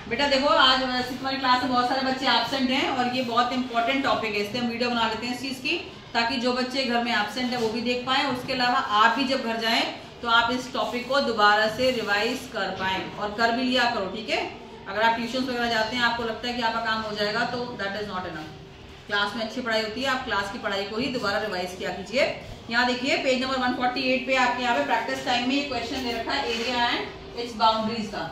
बेटा देखो, आज तुम्हारी क्लास में बहुत सारे बच्चे एब्सेंट हैं और ये बहुत इंपॉर्टेंट टॉपिक है, इसलिए हम वीडियो बना लेते हैं इस चीज की, ताकि जो बच्चे घर में एब्सेंट है वो भी देख पाएं। उसके अलावा आप भी जब घर जाएं तो आप इस टॉपिक को दोबारा से रिवाइज कर पाएं और कर भी लिया करो, ठीक है। अगर आप ट्यूशन वगैरह जाते हैं, आपको लगता है कि आपका काम हो जाएगा, तो that is not enough. Class में अच्छी पढ़ाई होती है, आप क्लास की पढ़ाई को ही दोबारा रिवाइज किया कीजिए। यहाँ देखिए पेज नंबर 148 पे आपके यहाँ पे प्रैक्टिस टाइम में ये क्वेश्चन दे रखा है एरिया एंड इट्स बाउंड्रीज का।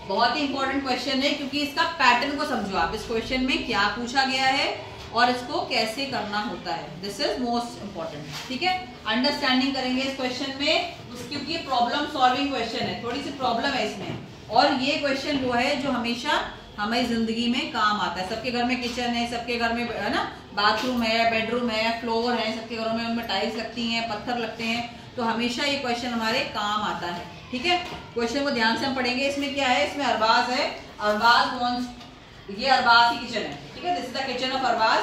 बहुत ही इंपॉर्टेंट क्वेश्चन है, क्योंकि इसका पैटर्न को समझो आप, इस क्वेश्चन में क्या पूछा गया है और इसको कैसे करना होता है। दिस इज मोस्ट इंपॉर्टेंट, ठीक है। अंडरस्टैंडिंग करेंगे इस क्वेश्चन में, क्योंकि ये प्रॉब्लम सॉल्विंग क्वेश्चन है, थोड़ी सी प्रॉब्लम है इसमें। और ये क्वेश्चन वो है जो हमेशा हमारी जिंदगी में काम आता है। सबके घर में किचन है, सबके घर में है ना, बाथरूम है, बेडरूम है, फ्लोर है, सबके घरों में उनमें टाइल्स लगती हैं, पत्थर लगते हैं, तो हमेशा ये क्वेश्चन हमारे काम आता है, ठीक है। क्वेश्चन को ध्यान से हम पढ़ेंगे। इसमें क्या है, इसमें अरबाज है, अरबाज वॉन्ट्स, ये अरबाज की किचन है, ठीक है। This is the kitchen of Arbaaz.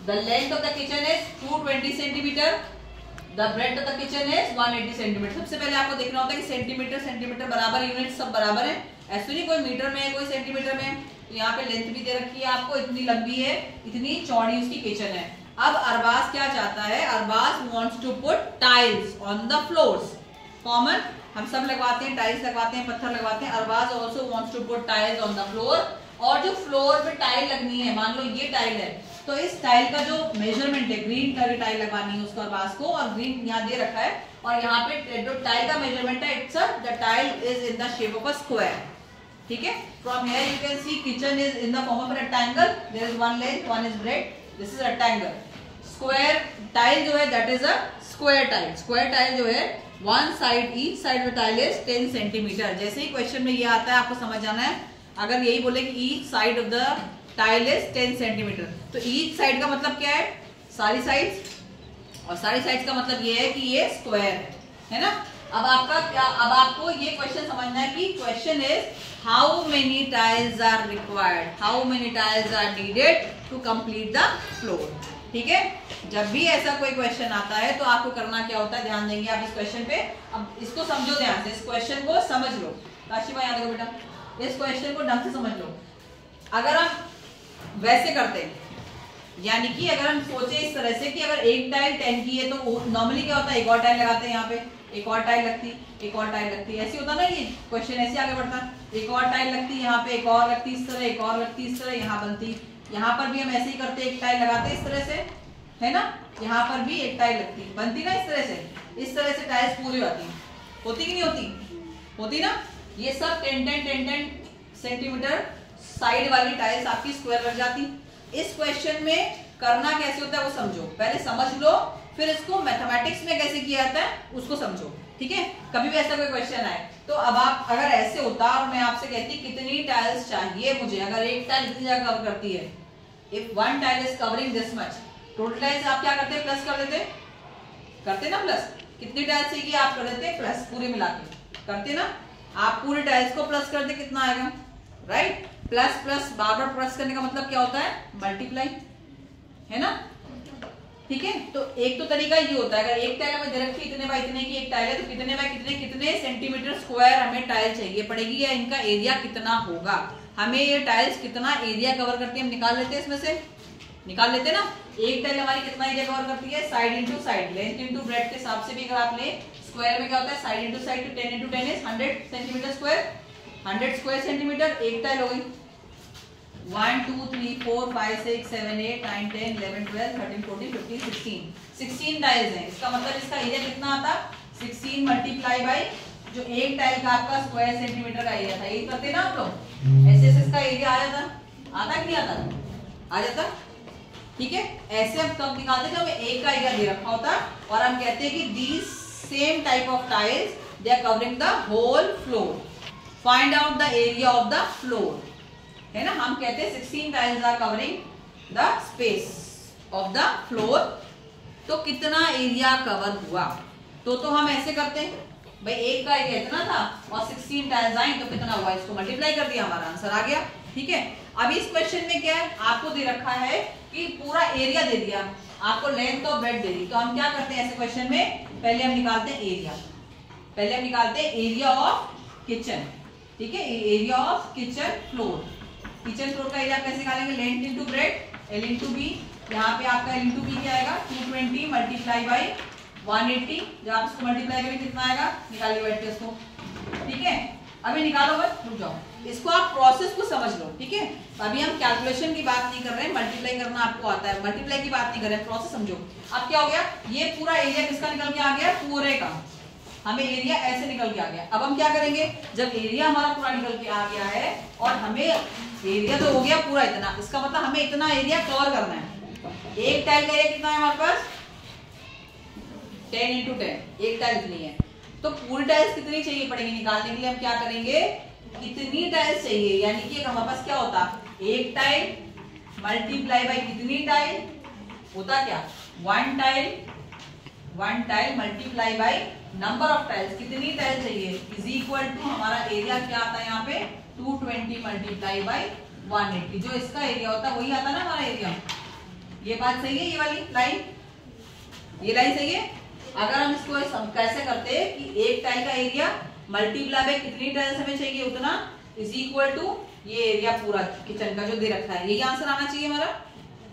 The length of the kitchen is 220 centimetre, the breadth of the kitchen is 180 centimetre. सबसे पहले आपको देखना होता है कि सेंटीमीटर सेंटीमीटर बराबर, यूनिट सब बराबर है, ऐसे नहीं कोई मीटर में है कोई सेंटीमीटर में। तो यहाँ पे लेंथ भी दे रखी है आपको, इतनी लंबी है, इतनी चौड़ी उसकी किचन है। अब अरबाज क्या चाहता है, Arbaaz wants to put tiles on the floors. Common हम सब लगवाते हैं, टाइल्स लगवाते हैं, पत्थर लगवाते हैं। Arbaaz also wants to put tiles on the floor. और जो फ्लोर पे टाइल लगनी है, मान लो ये टाइल है, तो इस टाइल का जो मेजरमेंट है, ग्रीन कलर की टाइल लगवानी है उसको अरबाज को, और ग्रीन यहाँ दे रखा है, और यहाँ पे जो टाइल का मेजरमेंट है, it's the tile is in the shape of a square, ठीक है। From here you can see kitchen is in the form of rectangle, there is one length, one is breadth, this is rectangle. Square tile जो है that is a square tile. Square tile जो है one side, each side में tile is 10 सेंटीमीटर। जैसे ही question में ये आता है आपको समझ आना है, अगर यही बोले कि each side of the tile is 10 centimetre, तो ईच साइड का मतलब क्या है, सारी साइड्स, और सारी साइड्स का मतलब ये है कि ये स्क्वायर है ना। अब आपका क्या, अब आपको ये क्वेश्चन समझना है कि question is how many tiles are required, how many tiles are needed to complete the floor, ठीक है। जब भी ऐसा कोई क्वेश्चन आता है तो आपको करना क्या होता है, ध्यान देंगे आप इस क्वेश्चन पे। अब इसको समझो ध्यान से, इस क्वेश्चन को समझ लो। काशिफा याद रखो बेटा, इस क्वेश्चन को ढंग से समझ लो। अगर हम वैसे करते हैं, यानी कि अगर हम सोचे इस तरह से कि अगर एक टाइल 10 की है, तो नॉर्मली क्या होता है, एक और टाइल लगाते हैं, यहाँ पे एक और टाइल लगती, एक और टाइल लगती, ऐसे होता ना, ये क्वेश्चन ऐसे आगे बढ़ता, एक और टाइल लगती, यहाँ पे एक और लगती, इस तरह एक और लगती, इस तरह यहाँ बनती। यहाँ पर भी हम ऐसे ही करते, एक टाइल लगाते इस तरह से, है ना, यहाँ पर भी एक टाइल लगती, बनती ना इस तरह से। इस तरह से टाइल्स पूरी होती कि नहीं होती, होती ना। ये सब 10 सेंटीमीटर साइड वाली टाइल्स आपकी स्क्वायर लग जाती। इस क्वेश्चन में करना कैसे होता है वो समझो, पहले समझ लो, फिर इसको मैथमेटिक्स में कैसे किया जाता है उसको समझो, ठीक है। कभी भी ऐसा कोई क्वेश्चन आए तो अब आप, अगर ऐसे होता और मैं आपसे कहती कितनी टाइल्स चाहिए मुझे, अगर एक टाइल इतनी जगह कवर करती है, if one tile is covering this much, total tiles आप क्या करते हैं, प्लस कर देते, करते ना प्लस। कितनी टाइल्स चाहिए आप कर देते प्लस, पूरे मिला के करते ना। आप पूरे टाइल्स को प्लस कर दे, कितना आएगा, राइट। प्लस प्लस बार बार प्लस करने का मतलब क्या होता है, मल्टीप्लाई, है ना, ठीक है। तो एक तो तरीका ये होता है, अगर एक टाइल हमें दे रखी इतने बाय इतने की एक टाइल है, तो कितने बाय कितने कितने सेंटीमीटर स्क्वायर हमें टाइल चाहिए पड़ेगी, या इनका एरिया कितना होगा, हमें ये टाइल्स कितना एरिया कवर करती है, हम निकाल लेते हैं, इसमें से निकाल लेते ना। एक टाइल हमारी कितना एरिया कवर करती है, side into side, length into breadth के हिसाब से भी अगर आप ले, स्क्वायर में क्या होता है, साइड इंटू साइड, तो 10 into 10 is 100 centimetre square, 100 square centimetre. एक टाइल हो गई, 1 2 3 4 5 6 7 8 9 10 11 12 13 14 15 16 टाइल्स हैं। इसका मतलब इसका एरिया कितना आता, 16 मल्टीप्लाई बाई जो एक टाइल का आपका स्क्वायर सेंटीमीटर का एरिया था, यही करते ना आप लोग, ऐसे ऐसे इसका एरिया आ जाता, आता कि नहीं आता, आ जाता, ठीक है। ऐसे हम कब निकालते जब एक का एरिया दे रखा होता और हम कहते हैं कि these same type of tiles they are covering the whole floor, find out the area of the floor, है ना। हम कहते हैं 16 tiles are covering the space of the floor, तो कितना एरिया कवर हुआ, तो हम ऐसे करते हैं, भाई एक का एरिया इतना था और 16 टाइल्स आई तो कितना हुआ, इसको मल्टीप्लाई कर दिया, हमारा आंसर आ गया, ठीक है। अब इस क्वेश्चन में क्या है, आपको दे रखा है कि पूरा एरिया दे दिया, आपको लेंथ और ब्रेड्थ दे दी, तो हम क्या करते हैं ऐसे क्वेश्चन में, पहले हम निकालते हैं एरिया, पहले हम निकालते हैं एरिया ऑफ किचन, ठीक है, area of kitchen floor. Kitchen floor का एरिया कैसे निकालेंगे, length into breadth, L into B. यहाँ पे आपका एल इनटू बी क्या आएगा, 220 मल्टीप्लाई बाई 180। जब आप इसको मल्टीप्लाई करेंगे कितना आएगा, निकालिए बैठ के इसको। ठीक है, अभी निकालो बस, रुक जाओ, इसको आप प्रोसेस को समझ लो। ठीक है, अभी हम कैलकुलेशन की बात नहीं कर रहे हैं, मल्टीप्लाई करना आपको आता है, मल्टीप्लाई की बात नहीं कर रहे हैं, प्रोसेस समझो। अब क्या हो गया, ये पूरा एरिया किसका निकल के आ गया, पूरे का। हमें एरिया ऐसे निकल के आ गया। अब हम क्या करेंगे, जब एरिया हमारा पूरा निकल के आ गया है और हमें एरिया तो हो गया पूरा इतना, इसका मतलब हमें इतना एरिया कवर करना है। एक टाइल का एरिया कितना है हमारे पास, 10 × 10, एक टाइल इतनी है। तो पूरी टाइल्स कितनी चाहिए पड़ेगी निकालने के लिए, हम क्या करेंगे, कितनी टाइल्स चाहिए, यानी कि हमारे पास क्या होता, एक टाइल मल्टीप्लाई बाई कितनी टाइल होता, क्या, one tile multiply by number of tiles, कितनी टाइल चाहिए, इज इक्वल टू हमारा एरिया क्या आता है यहाँ पे 220 मल्टीप्लाई बाई 180। जो इसका एरिया होता है वही आता है ना हमारा एरिया। ये बात सही है, ये वाली लाइन, ये लाइन सही है। अगर हम इसको कैसे करते हैं कि एक टाइल का एरिया मल्टीप्लाई बाय कितनी टाइल्स हमें चाहिए उतना, इज इक्वल टू ये एरिया पूरा किचन का जो दे रखा है, यही आंसर आना चाहिए हमारा,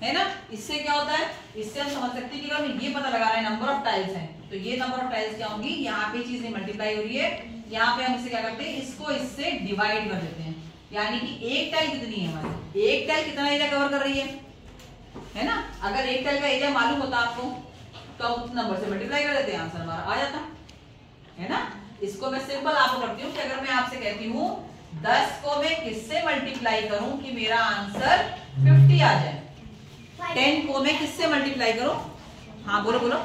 है ना। इससे क्या होता है, इससे हम समझ सकते हैं कि अगर हम ये पता लगा रहे हैं नंबर ऑफ टाइल्स हैं, तो ये नंबर ऑफ टाइल्स क्या होंगी, यहाँ पे चीजें मल्टीप्लाई हो रही है, यहाँ पे हम इससे क्या करते हैं, इसको इससे डिवाइड कर देते हैं। यानी कि एक टाइल कितनी है हमारी, एक टाइल कितना एरिया कवर कर रही है ना। अगर एक टाइल का एरिया मालूम होता आपको तो आप उस नंबर से मल्टीप्लाई कर देते हैं, आंसर हमारा आ जाता है ना। इसको मैं सिंपल आपको करती हूँ कि अगर मैं आपसे कहती हूँ 10 को मैं किससे मल्टीप्लाई करूं कि मेरा आंसर 50 आ जाए, 10 को मैं किससे मल्टीप्लाई करूं, हाँ बोलो बोलो,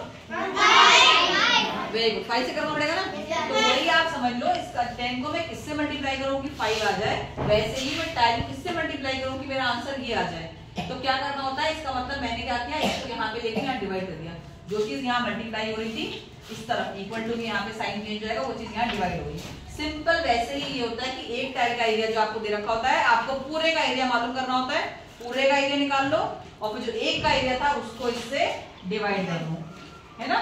वेरी गुड, 5 से करना पड़ेगा ना। तो वही आप समझ लो, इसका 10 को मैं किससे मल्टीप्लाई करूं कि 5 आ जाए, वैसे ही मैं टाइल किससे मल्टीप्लाई करूं कि मेरा आंसर ये आ जाए। तो क्या करना होता है, इसका मतलब मैंने क्या किया, इसको यहाँ पे लेके यहाँ डिवाइड कर दिया। जो चीज यहाँ मल्टीप्लाई हो रही थी इस तरफ इक्वल टू, यहाँ पे साइन चेंज हो जाएगा, वो चीज यहाँ डिवाइड हो गई। सिंपल वैसे ही ये होता है कि एक टाइल का एरिया जो आपको दे रखा होता है, आपको पूरे का एरिया मालूम करना होता है, पूरे का एरिया निकाल लो और फिर जो एक का एरिया था उसको इससे डिवाइड कर लो, है ना।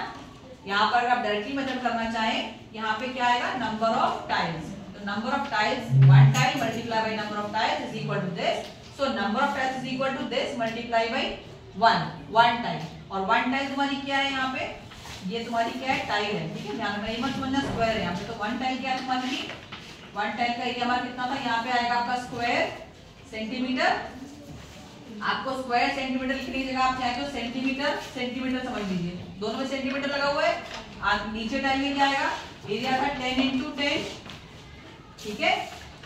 यहाँ पर आप डायरेक्टली मेथड करना चाहें, यहाँ पे क्या आएगा, नंबर ऑफ टाइल्स। तो number of tiles, one tile multiply by number of tiles is equal to this. So number of tiles is equal to this multiply by one tile. और one tile तुम्हारी क्या है, यहाँ पे ये तुम्हारी क्या है, टाइल है। ठीक है, ध्यान में ये मत समझना स्क्वायर है यहाँ पे। तो वन टाइल क्या है तुम्हारी, वन टाइल का एरिया हमारा कितना था, यहाँ पे आएगा आपका स्क्वायर सेंटीमीटर। आपको स्क्वायर सेंटीमीटर लिखने की जगह आप चाहे तो सेंटीमीटर समझ लीजिए, दोनों में सेंटीमीटर लगा हुआ है। नीचे टाइल में क्या आएगा, एरिया था 10 × 10, ठीक है,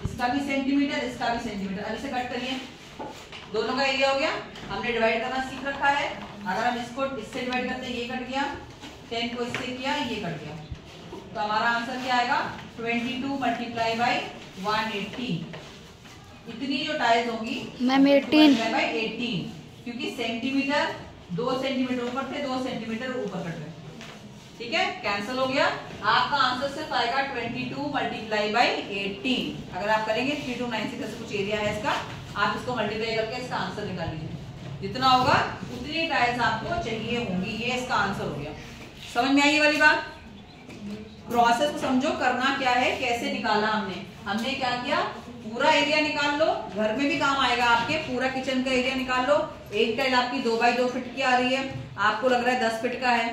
इसका भी सेंटीमीटर, इसका भी सेंटीमीटर। अब इसे कट करिए, दोनों का एरिया हो गया, हमने डिवाइड करना सीख रखा है। अगर हम इसको इससे डिवाइड करते हैं, ये कट गया, 10 को इससे किया, ये कट गया, तो हमारा आंसर क्या आएगा, 22 मल्टीप्लाई बाई 180। इतनी जो टाइल्स होंगी मैम 18, क्योंकि सेंटीमीटर 2 सेंटीमीटर ऊपर थे, 2 सेंटीमीटर ऊपर कट गए। ठीक है, कैंसिल हो गया, आपका आंसर सिर्फ आएगा 22 मल्टीप्लाई बाई 18। अगर आप करेंगे 3296 ऐसे कुछ एरिया है इसका, आप इसको मल्टीप्लाई करके इसका आंसर निकाल लीजिए, जितना होगा उतनी टाइल्स आपको चाहिए होंगी, ये इसका आंसर हो गया। समझ में आई ये वाली बात, प्रोसेस को समझो, करना क्या है, कैसे निकाला हमने क्या किया, पूरा एरिया निकाल लो, घर में भी काम आएगा आपके, पूरा किचन का एरिया निकाल लो। एक टाइल आपकी 2 बाई 2 फीट की आ रही है, आपको लग रहा है 10 फीट का है,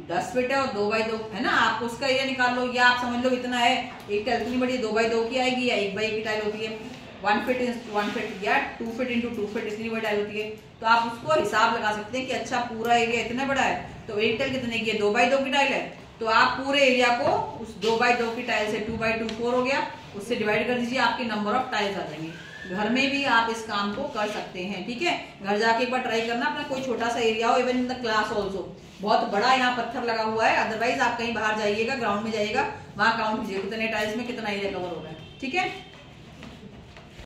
10 फीट है और 2 बाई 2 है ना, आप उसका एरिया निकाल लो, या आप समझ लो इतना है, एक टाइल इतनी बड़ी 2 बाई 2 की आएगी, या 1 बाई 1 की टाइल होती है, 1 फीट या 2 फीट × 2 फीट इतनी बड़ी टाइल होती है। तो आप उसको हिसाब लगा सकते हैं कि अच्छा पूरा एरिया इतना बड़ा है, तो एक टाइल कितने की है, 2 बाई 2 की टाइल है, तो आप पूरे एरिया को उस 2 बाई 2 की टाइल से 2 बाई 2 4 हो गया, उससे डिवाइड कर दीजिए, आपके नंबर ऑफ टाइल्स आ जाएंगे। घर में भी आप इस काम को कर सकते हैं। ठीक है, घर जाके एक बार ट्राई करना, अपना कोई छोटा सा एरिया हो, even in the class also. बहुत बड़ा यहाँ पत्थर लगा हुआ है, अदरवाइज आप कहीं बाहर जाइएगा, ग्राउंड में जाइएगा, वहां काउंट कीजिए कितने टाइल्स में कितना एरिया कवर हो रहा है। ठीक है।